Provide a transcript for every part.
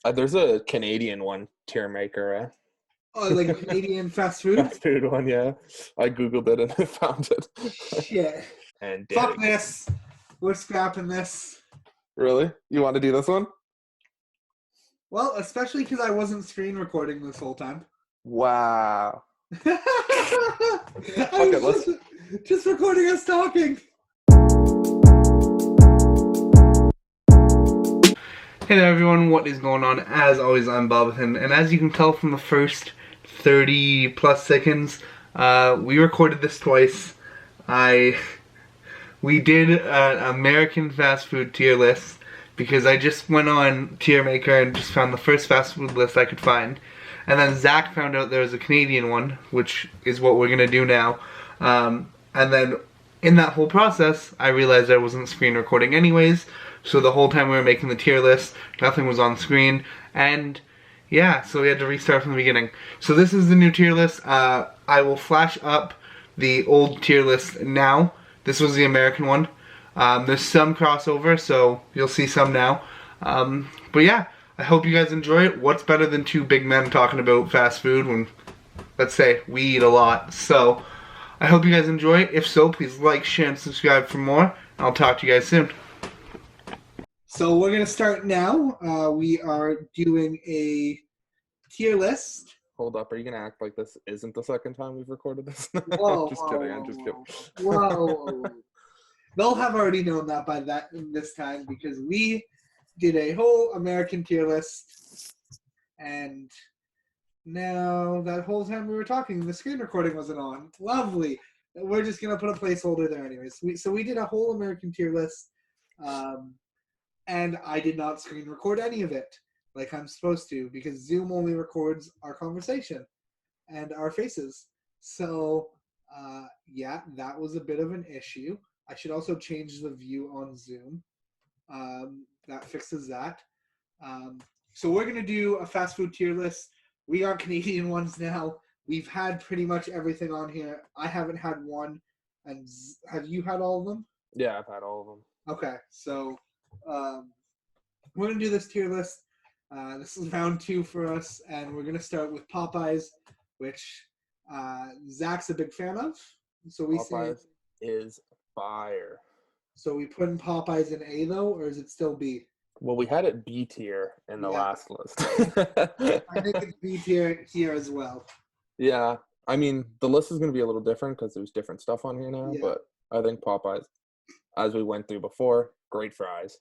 There's a Canadian one, tier maker, Oh, like a Canadian fast food? fast food one, yeah. I googled it and I found it. Shit. And Fuck dedicated. this. We're scrapping this. Really? You want to do this one? Well, especially because I wasn't screen recording this whole time. Wow. I Okay, was just recording us talking. Hey there, everyone. What is going on? As always, I'm Bobathan, and as you can tell from the first 30 plus seconds, we recorded this twice. We did an American fast food tier list because I just went on Tier Maker and just found the first fast food list I could find. And then Zach found out there was a Canadian one, which is what we're going to do now. And then in that whole process, I realized I wasn't screen recording anyways. So the whole time we were making the tier list, nothing was on screen. And yeah, so we had to restart from the beginning. So this is the new tier list. I will flash up the old tier list now. This was the American one. There's some crossover, so you'll see some now. But yeah, I hope you guys enjoy it. What's better than two big men talking about fast food when, let's say, we eat a lot? So I hope you guys enjoy it. If so, please like, share, and subscribe for more. I'll talk to you guys soon. So we're going to start now. We are doing a tier list. Hold up, are you going to act like this isn't the second time we've recorded this? Whoa, Just whoa, kidding, whoa, I'm just whoa, kidding. whoa. They'll have already known that by this time because we did a whole American tier list, and now that whole time we were talking, the screen recording wasn't on. Lovely. We're just gonna put a placeholder there, anyways. So we did a whole American tier list, and I did not screen record any of it like I'm supposed to because Zoom only records our conversation and our faces. So yeah, that was a bit of an issue. I should also change the view on Zoom. That fixes that. So we're going to do a fast food tier list. We got Canadian ones now. We've had pretty much everything on here. I haven't had one. And have you had all of them? Yeah, I've had all of them. Okay, so we're going to do this tier list. This is round 2 for us, and we're going to start with Popeyes, which Zach's a big fan of. So we Popeyes is fire. So we put in Popeyes in A though, or is it still B? Well, we had it B tier in the last list. I think it's B tier here as well. Yeah, I mean, the list is going to be a little different because there's different stuff on here now, but I think Popeyes, as we went through before, great fries.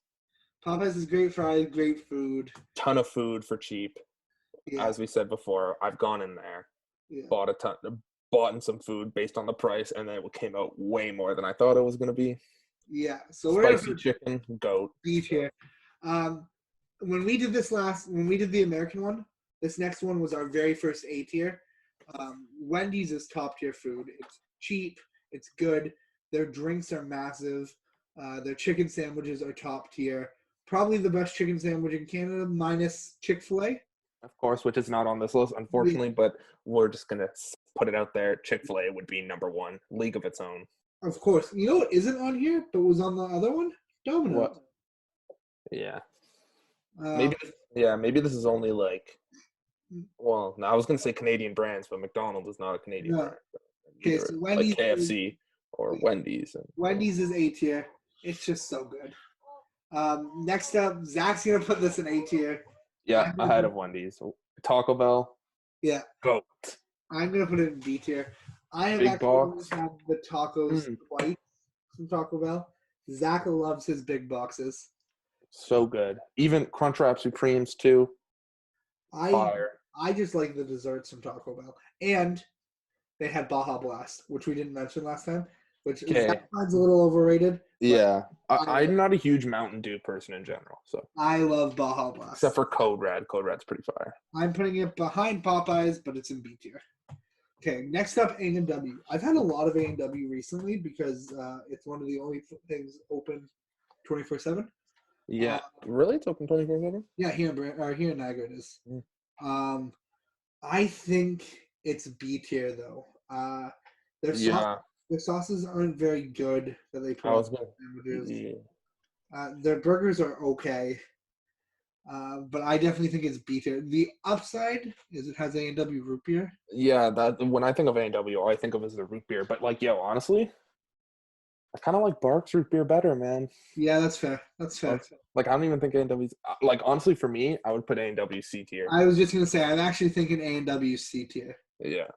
Popeyes is great fries, great food. Ton of food for cheap. Yeah. As we said before, I've gone in there, bought in some food based on the price, and then it came out way more than I thought it was going to be. Yeah, so spicy chicken, goat. Beef here. When we did the American one, this next one was our very first A tier. Wendy's is top tier food. It's cheap. It's good. Their drinks are massive. Their chicken sandwiches are top tier. Probably the best chicken sandwich in Canada, minus Chick-fil-A. Of course, which is not on this list, unfortunately, but we're just going to put it out there. Chick-fil-A would be number one, league of its own. Of course. You know what isn't on here, but was on the other one? Domino's. What? Yeah. Maybe this is only like, well, no, I was going to say Canadian brands, but McDonald's is not a Canadian brand. Okay, so Wendy's like KFC or Wendy's. Wendy's is A tier. It's just so good. Next up, Zach's going to put this in A tier. Yeah, ahead of Wendy's. Taco Bell. Yeah. Goat. I'm going to put it in B tier. I have actually had the tacos twice from Taco Bell. Zach loves his big boxes. So good. Even Crunchwrap Supremes too. Fire. I just like the desserts from Taco Bell. And they had Baja Blast, which we didn't mention last time, which Zach finds a little overrated. Yeah. I'm not a huge Mountain Dew person in general. So I love Baja Blast. Except for Code Red. Code Red's pretty fire. I'm putting it behind Popeyes, but it's in B tier. Okay, next up, A&W. I've had a lot of A&W recently because it's one of the only things open 24/7. Yeah, really? It's open 24/7? Yeah, here in Niagara it is. I think it's B tier though. Their sauces aren't very good that they put on sandwiches. Yeah. Their burgers are okay. But I definitely think it's B tier. The upside is it has A&W root beer. Yeah, that when I think of A&W, all I think of is the root beer. But like, yo, honestly, I kind of like Bark's root beer better, man. Yeah, that's fair. That's fair. Like, I don't even think A&W's like honestly for me, I would put A&W C tier. I was just gonna say I'm actually thinking A&W C tier. Yeah.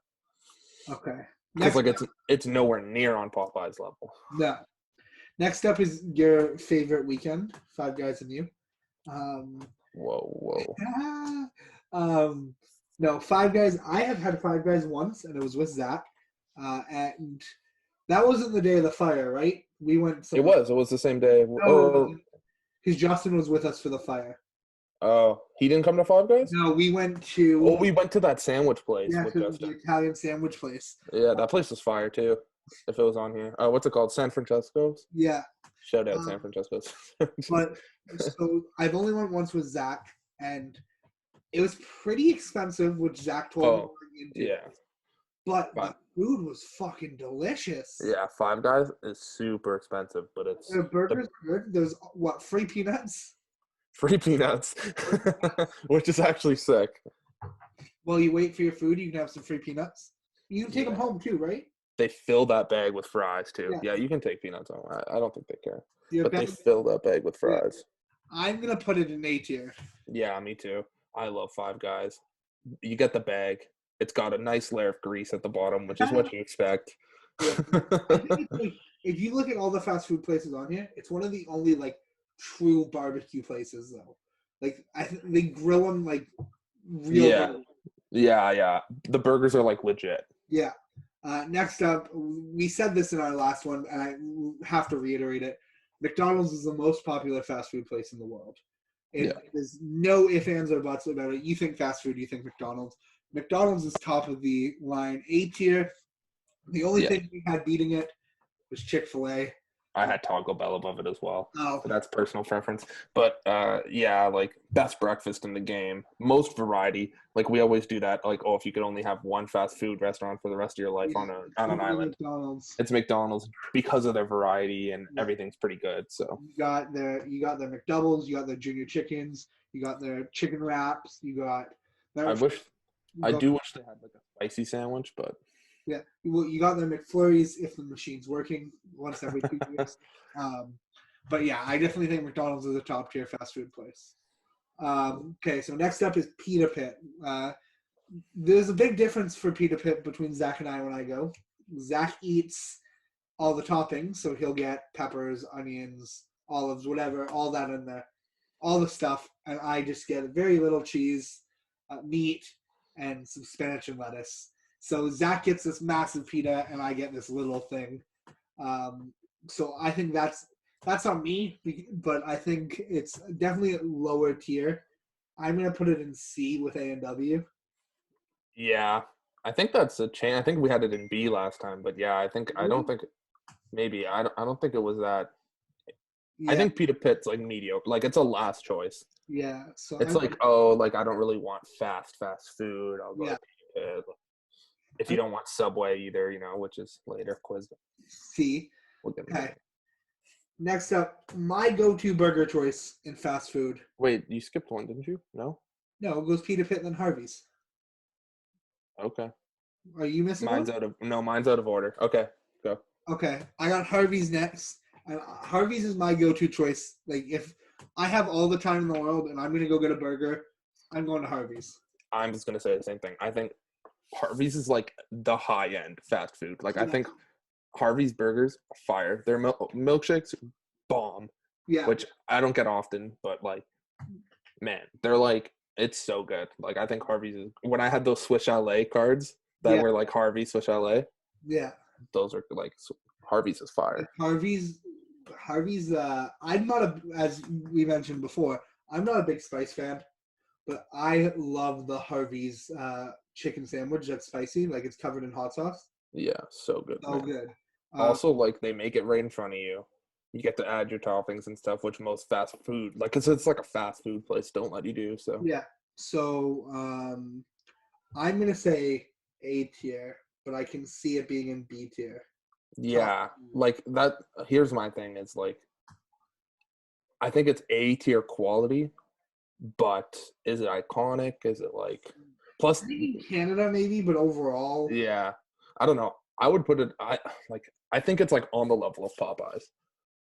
Okay. Because like it's nowhere near on Popeyes level. No. Next up is your favorite weekend, Five Guys and You. Whoa. No, Five Guys. I have had Five Guys once, and it was with Zach, and that wasn't the day of the fire, right? We went. It was the same day. No, because Justin was with us for the fire. Oh, he didn't come to Five Guys? No, we went to. Oh, we went to that sandwich place. Yeah, with the Italian sandwich place. Yeah, that place was fire too. If it was on here, what's it called? San Francesco's. Yeah. Shout out San Francesco's. But so I've only went once with Zach, and it was pretty expensive, which Zach told me. Yeah. But the food was fucking delicious. Yeah, Five Guys is super expensive, but it's the burgers are good. There's free peanuts. Free peanuts, which is actually sick. While you wait for your food, you can have some free peanuts. You can take them home too, right? They fill that bag with fries too. Yeah, you can take peanuts home. I don't think they care. But they fill that bag with fries. I'm gonna put it in A tier. Yeah, me too. I love Five Guys. You get the bag. It's got a nice layer of grease at the bottom, which is what you expect. I think it's if you look at all the fast food places on here, it's one of the only true barbecue places though. They grill them real. Yeah. The burgers are legit. Yeah. Next up, we said this in our last one, and I have to reiterate it. McDonald's is the most popular fast food place in the world. There's no ifs, ands, or buts about it. You think fast food, you think McDonald's. McDonald's is top of the line, A tier. The only thing we had beating it was Chick-fil-A. I had Taco Bell above it as well. Oh. But that's personal preference. But best breakfast in the game. Most variety. We always do that. If you could only have one fast food restaurant for the rest of your life on an island. McDonald's. It's McDonald's because of their variety and everything's pretty good. So you got their McDoubles, you got their junior chickens, you got their chicken wraps, you got I do wish they had a spicy sandwich, but yeah, you got their McFlurries if the machine's working once every 2 years. But yeah, I definitely think McDonald's is a top tier fast food place. Okay, so next up is Pita Pit. There's a big difference for Pita Pit between Zach and I when I go. Zach eats all the toppings, so he'll get peppers, onions, olives, whatever, all that in there, all the stuff, and I just get very little cheese, meat, and some spinach and lettuce. So Zach gets this massive pita, and I get this little thing. So I think that's on me, but I think it's definitely a lower tier. I'm gonna put it in C with A&W. Yeah, I think that's a change. I think we had it in B last time, but yeah, I don't think I don't think it was that. Yeah. I think Pita Pit's mediocre. It's a last choice. Yeah, so it's I don't really want fast food. I'll go to Pita Pit. If you don't want Subway either, which is later quiz. C. Okay. Next up, my go-to burger choice in fast food. Wait, you skipped one, didn't you? No? No, it goes Pita Pit then Harvey's. Okay. Are you missing mine's out of order. Okay, go. Okay, I got Harvey's next. And Harvey's is my go-to choice. If I have all the time in the world and I'm going to go get a burger, I'm going to Harvey's. I'm just going to say the same thing. I think Harvey's is the high-end fast food. I think Harvey's burgers are fire. Their milkshakes, bomb. Yeah. Which I don't get often, but man, they're it's so good. I think Harvey's is, when I had those Swiss Chalet cards that were Harvey Swiss Chalet. Yeah. Those are Harvey's is fire. Harvey's I'm not as we mentioned before, I'm not a big spice fan, but I love the Harvey's chicken sandwich that's spicy, it's covered in hot sauce. Yeah, so good. So good. Also, they make it right in front of you. You get to add your toppings and stuff, which most fast food, it's a fast food place, don't let you do. So yeah. So I'm gonna say A tier, but I can see it being in B tier. Yeah, that. Here's my thing: is I think it's A tier quality, but is it iconic? Is it like plus? I think in Canada maybe, but overall, Yeah, I don't know. I would put it. I think it's like on the level of Popeyes.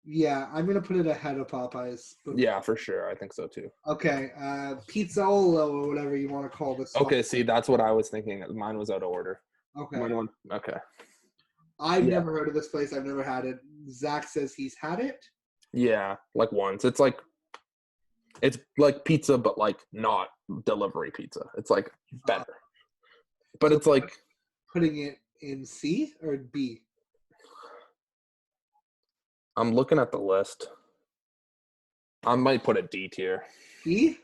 yeah, I'm gonna put it ahead of Popeyes. But, Yeah, for sure. I think so too. okay, Pizzaolo or whatever you want to call this. Okay, see, that's what I was thinking. Mine was out of order. Okay. Okay. I've Yeah. never heard of this place. I've never had it. Zach says he's had it. Yeah, like once. It's like pizza, but like not delivery pizza. It's like better. But it's like Putting it in C or B? I'm looking at the list. I might put a D tier. E?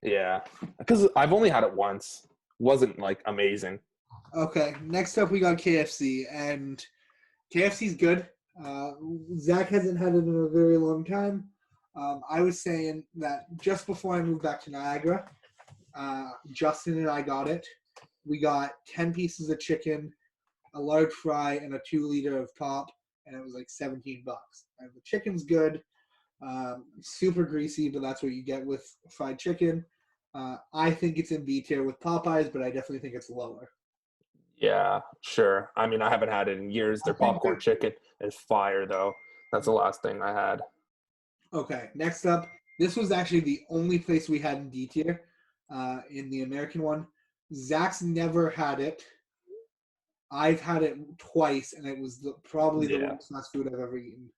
Yeah, because I've only had it once. Wasn't like amazing. Okay. Next up, we got KFC, and KFC's good. Zach hasn't had it in a very long time. I was saying that just before I moved back to Niagara, Justin and I got it. We got 10 pieces of chicken, a large fry, and a 2-liter of pop, and it was like $17. And the chicken's good, super greasy, but that's what you get with fried chicken. I think it's in B tier with Popeyes, but I definitely think it's lower. Yeah, sure. I mean, I haven't had it in years. Their popcorn chicken is fire, though. That's the last thing I had. Okay, next up, this was actually the only place we had in D tier, in the American one. Zach's never had it. I've had it twice, and it was probably the worst fast food I've ever eaten.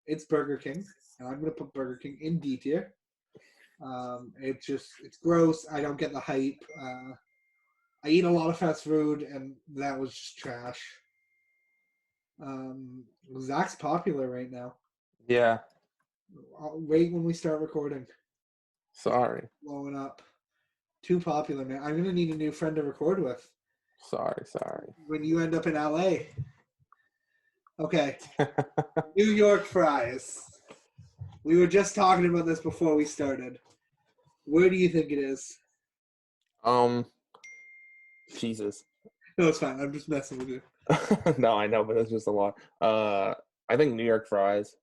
It's Burger King, and I'm going to put Burger King in D tier. It's gross. I don't get the hype. I eat a lot of fast food, and that was just trash. Zach's popular right now. Yeah. I'll wait when we start recording. Sorry. Blowing up. Too popular, man. I'm going to need a new friend to record with. Sorry. When you end up in LA. Okay. New York fries. We were just talking about this before we started. Where do you think it is? Jesus. No, it's fine. I'm just messing with you. No, I know, but it's just a lot. I think New York fries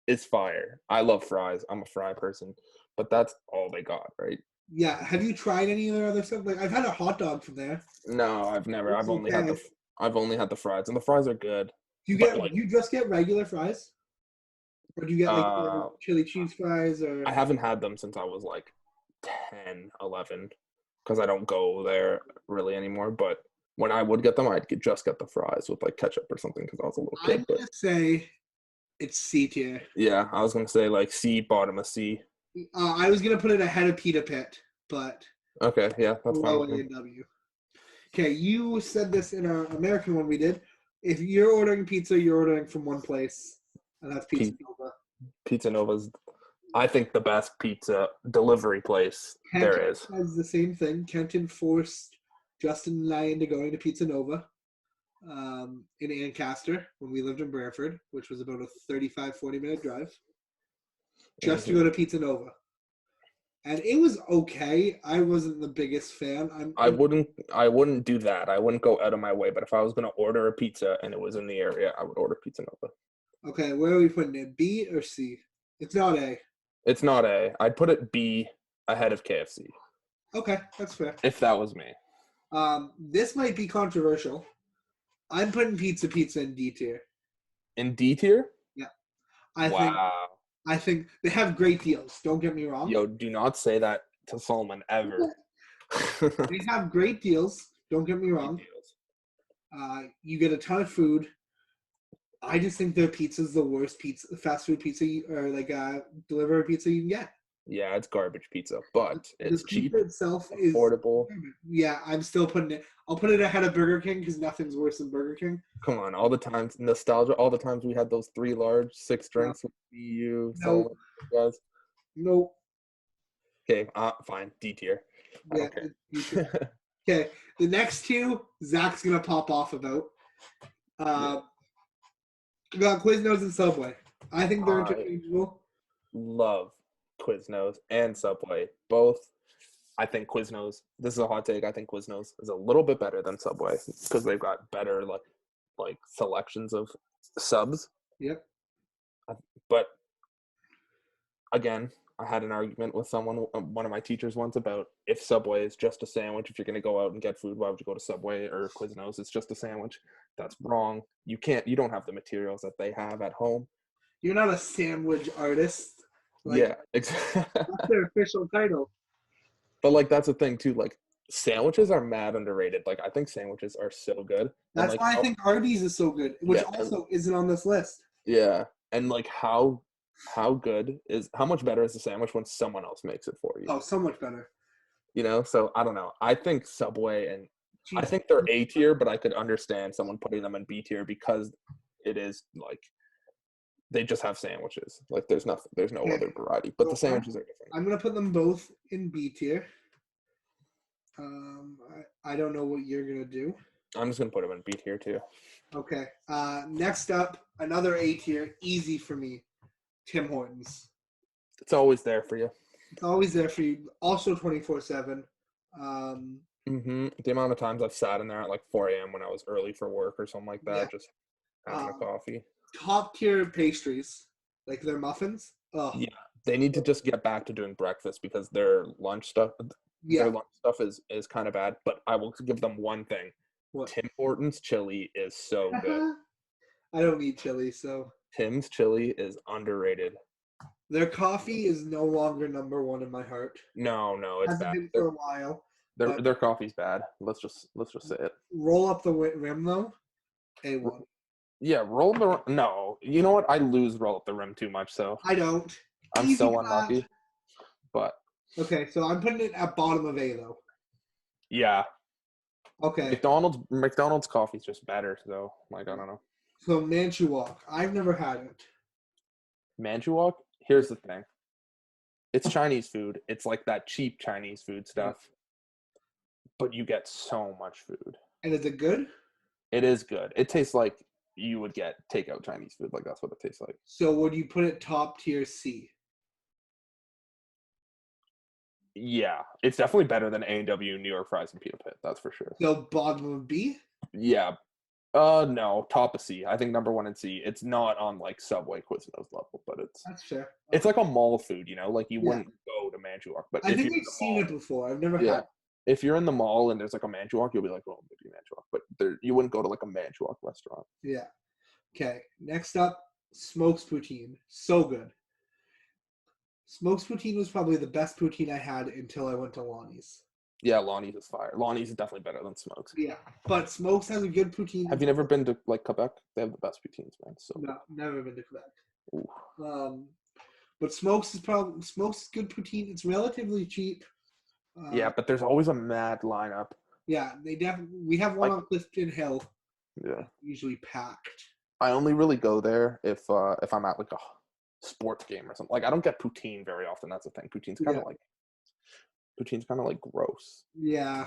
is fire. I love fries. I'm a fry person, but that's all they got, right? Yeah. Have you tried any of their other stuff? Like, I've had a hot dog from there. No, I've never. It's I've only had the fries, and the fries are good. Do you just get regular fries? Or do you get like chili cheese fries? Or I haven't had them since I was like 10, 11, because I don't go there really anymore. But when I would get them, I'd just get the fries with like ketchup or something because I was a little kid. I'm going to say it's C tier. Yeah, I was going to say like C, bottom of C. I was going to put it ahead of Pita Pit, but okay, yeah, that's fine. A&W. Okay, you said this in our American one we did. If you're ordering pizza, you're ordering from one place, and that's Pizza Nova. Pizza Nova's, I think, the best pizza delivery place there is. Has the same thing. Kenton forced Justin and I into going to Pizza Nova in Ancaster when we lived in Brantford, which was about a 35-40-minute drive, just to go to Pizza Nova. And it was okay. I wasn't the biggest fan. I wouldn't do that. I wouldn't go out of my way. But if I was going to order a pizza and it was in the area, I would order Pizza Nova. Okay, where are we putting it? B or C? It's not A. It's not A. I'd put it B ahead of KFC. Okay, that's fair. If that was me. This might be controversial. I'm putting Pizza in D tier. In D tier? Yeah. I think they have great deals. Don't get me wrong. Yo, do not say that to Solomon ever. They have great deals. Don't get me wrong. You get a ton of food. I just think their pizza's the worst fast food pizza, or like delivery pizza you can get. Yeah, it's garbage pizza, but it's cheap. Itself affordable. Yeah, I'm still putting it. I'll put it ahead of Burger King because nothing's worse than Burger King. Come on, all the times nostalgia. All the times we had those 3 large 6 drinks with you. No. Guys. Nope. Okay, fine. D tier. Yeah. Okay, the next 2, Zach's gonna pop off about. We got Quiznos and Subway. I think they're interchangeable. Love Quiznos and Subway. Both. I think Quiznos, this is a hot take, I think Quiznos is a little bit better than Subway because they've got better like selections of subs. Yep. But again, I had an argument with one of my teachers once about if Subway is just a sandwich. If you're going to go out and get food, why would you go to Subway or Quiznos? It's just a sandwich. That's wrong. You don't have the materials that they have at home. You're not a sandwich artist. Yeah, exactly. That's their official title. But like that's the thing too. Like sandwiches are mad underrated. Like I think sandwiches are so good. That's why I think Arby's is so good, which also isn't on this list. Yeah, and like how much better is the sandwich when someone else makes it for you? Oh, so much better. So I don't know. I think Subway and I think they're A tier, but I could understand someone putting them in B tier because it is like they just have sandwiches. Like there's no other variety, but the sandwiches are different. I'm gonna put them both in B tier. I don't know what you're gonna do. I'm just gonna put them in B tier too. Okay. Next up, another A tier, easy for me. Tim Hortons. It's always there for you. It's always there for you. Also 24/7. The amount of times I've sat in there at like 4 a.m. when I was early for work or something like that, just having a coffee. Top tier pastries, like their muffins. Oh. Yeah, they need to just get back to doing breakfast because their lunch stuff. Yeah. Their lunch stuff is kind of bad. But I will give them one thing. What? Tim Hortons chili is so good. I don't eat chili, so. Tim's chili is underrated. Their coffee is no longer number one in my heart. No, it's bad. Been for a while. Their coffee's bad. Let's just say it. Roll up the rim though. A1. Yeah, roll the rim. No, you know what? I lose roll up the rim too much, so I don't. I'm so unlucky. But okay, so I'm putting it at bottom of A though. Yeah. Okay. McDonald's coffee's just better, so like I don't know. So Manchewalk, I've never had it. Manchewalk? Here's the thing. It's Chinese food. It's like that cheap Chinese food stuff. But you get so much food. And is it good? It is good. It tastes like you would get takeout Chinese food. Like that's what it tastes like. So would you put it top tier C? Yeah. It's definitely better than A&W, New York Fries, and Pita Pit. That's for sure. So bottom of B? Yeah. No, top of C. I think number one in C. It's not on like Subway Quiznos level, but that's fair. It's like a mall food, like you wouldn't go to Manchewalk. But I think I've seen it before. I've never had it. If you're in the mall and there's like a Manchewalk, you'll be like, oh, maybe Manchewalk. But you wouldn't go to like a Manchewalk restaurant. Yeah. Okay. Next up, Smokes Poutine. So good. Smokes Poutine was probably the best poutine I had until I went to Lonnie's. Yeah, Lonnie's is fire. Lonnie's is definitely better than Smokes. Yeah, but Smokes has a good poutine. Have you never been to like Quebec? They have the best poutines, man. So no, never been to Quebec. Ooh. But Smokes is good poutine. It's relatively cheap. Yeah, but there's always a mad lineup. Yeah, we have one on Clifton Hill. Yeah, usually packed. I only really go there if I'm at like a sports game or something. Like I don't get poutine very often. That's the thing. Poutine's kind of like gross. Yeah.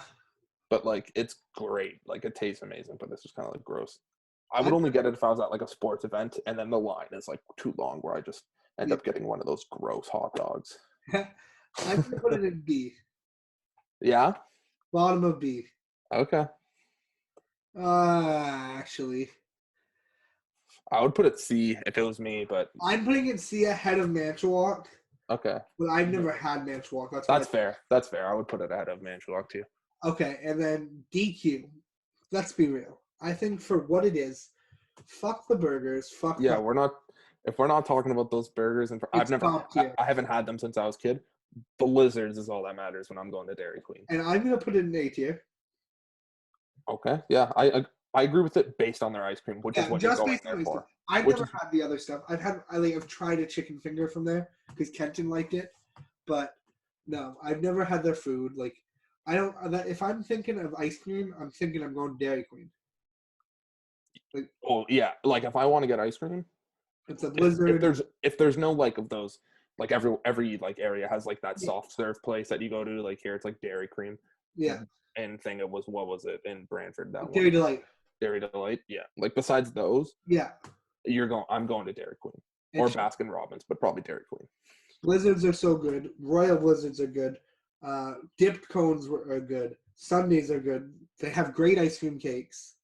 But like it's great. Like it tastes amazing, but it's just kind of like gross. I would only get it if I was at like a sports event and then the line is like too long where I just end up getting one of those gross hot dogs. I'm gonna put it in B. Yeah? Bottom of B. Okay. Actually. I would put it C if it was me, but I'm putting it C ahead of Manchewalk. Okay. But I've never had Manchewalk. That's fair. That's fair. I would put it ahead of Manchewalk too. Okay, and then DQ. Let's be real. I think for what it is, fuck the burgers. Yeah, if we're not talking about those burgers, and I haven't had them since I was a kid. The lizards is all that matters when I'm going to Dairy Queen. And I'm gonna put it in A tier. Okay. Yeah, I agree with it based on their ice cream, which is what you're going there for. I've never had the other stuff. I've tried a chicken finger from there because Kenton liked it, but no, I've never had their food. Like, I don't. If I'm thinking of ice cream, I'm thinking I'm going to Dairy Queen. Like, oh yeah, like if I want to get ice cream, it's a Blizzard. If there's no like of those, like every like area has like that soft serve place that you go to. Like here, it's like Dairy Cream. Yeah. And thing it was what was it in Brantford? That Dairy Delight. Dairy Delight, yeah. Like besides those, yeah, I'm going to Dairy Queen or Baskin Robbins, but probably Dairy Queen. Blizzards are so good. Royal Blizzards are good. Dipped cones are good. Sundaes are good. They have great ice cream cakes.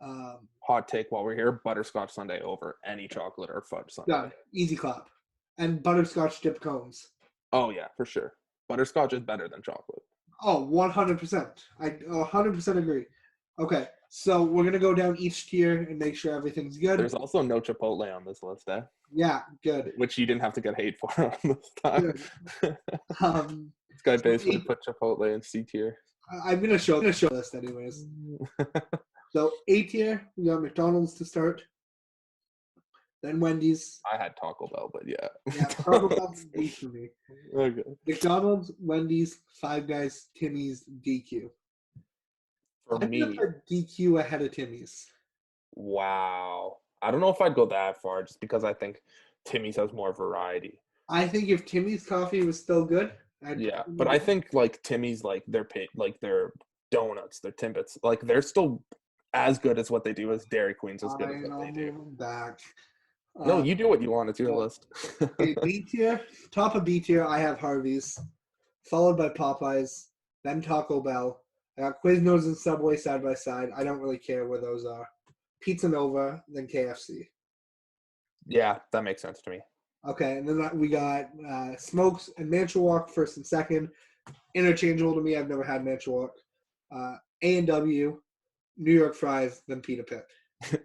Hot take while we're here: butterscotch sundae over any chocolate or fudge sundae. Done. Easy clap. and butterscotch dip cones. Oh yeah, for sure. Butterscotch is better than chocolate. Oh, 100%. I 100% agree. Okay, so we're going to go down each tier and make sure everything's good. There's also no Chipotle on this list, eh? Yeah, good. Which you didn't have to get hate for on this time. This guy basically put Chipotle in C tier. I'm going to show this anyways. So A tier, we got McDonald's to start. Then Wendy's. I had Taco Bell, but yeah. Yeah, Taco Bell's D for me. Okay. McDonald's, Wendy's, Five Guys, Timmy's, DQ. For me, I put DQ ahead of Timmy's. Wow. I don't know if I'd go that far just because I think Timmy's has more variety. I think if Timmy's coffee was still good, yeah, but I think like Timmy's like their donuts, their Timbits, like they're still as good as what they do as Dairy Queen's as good as what they do. Back. No, you do what you want. It's your list. Okay, B tier, top of B tier, I have Harvey's, followed by Popeyes, then Taco Bell. I got Quiznos and Subway side by side. I don't really care where those are. Pizza Nova, then KFC. Yeah, that makes sense to me. Okay, and then we got Smokes and Manchewalk first and second. Interchangeable to me. I've never had Manchewalk. A&W, New York Fries, then Pita Pit.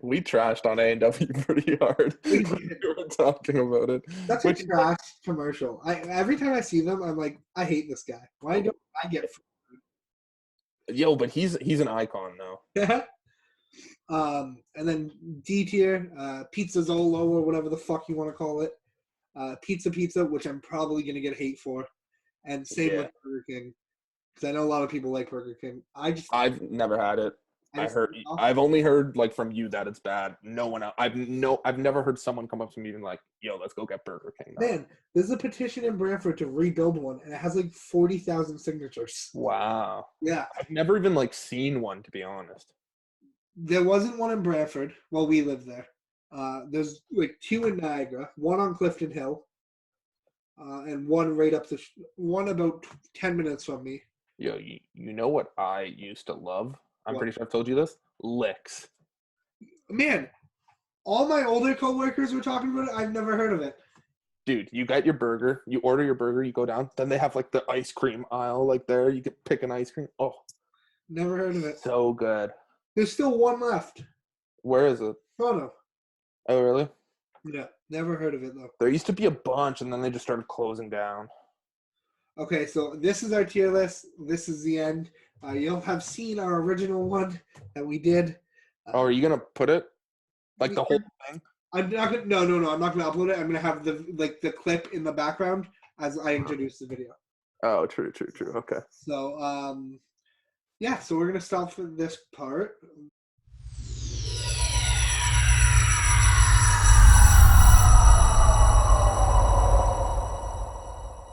We trashed on A&W pretty hard. We were talking about it. That's a trash commercial. Every time I see them, I'm like, I hate this guy. Why don't I get food? Yo, but he's an icon though. And then D tier, Pizza Zolo or whatever the fuck you want to call it. Pizza, which I'm probably gonna get hate for, and same with Burger King, because I know a lot of people like Burger King. I've never had it. I've only heard like from you that it's bad. No one else. I've never heard someone come up to me and like, yo, let's go get Burger King now. Man, there's a petition in Brantford to rebuild one, and it has like 40,000 signatures. Wow. Yeah. I've never even like seen one, to be honest. There wasn't one in Brantford while we lived there. There's like 2 in Niagara, 1 on Clifton Hill, and 1 right up one about 10 minutes from me. Yo, you know what I used to love? I'm pretty sure I've told you this. Licks. Man, all my older coworkers were talking about it. I've never heard of it. Dude, you got your burger. You order your burger. You go down. Then they have like the ice cream aisle like there. You can pick an ice cream. Oh. Never heard of it. So good. There's still 1 left. Where is it? Toronto. Oh, really? Yeah, never heard of it though. There used to be a bunch, and then they just started closing down. Okay, so this is our tier list. This is the end. You'll have seen our original one that we did. Are you gonna put it like the whole thing? I'm not gonna. No. I'm not gonna upload it. I'm gonna have the clip in the background as I introduce the video. Oh, true. Okay. So yeah. So we're gonna stop for this part.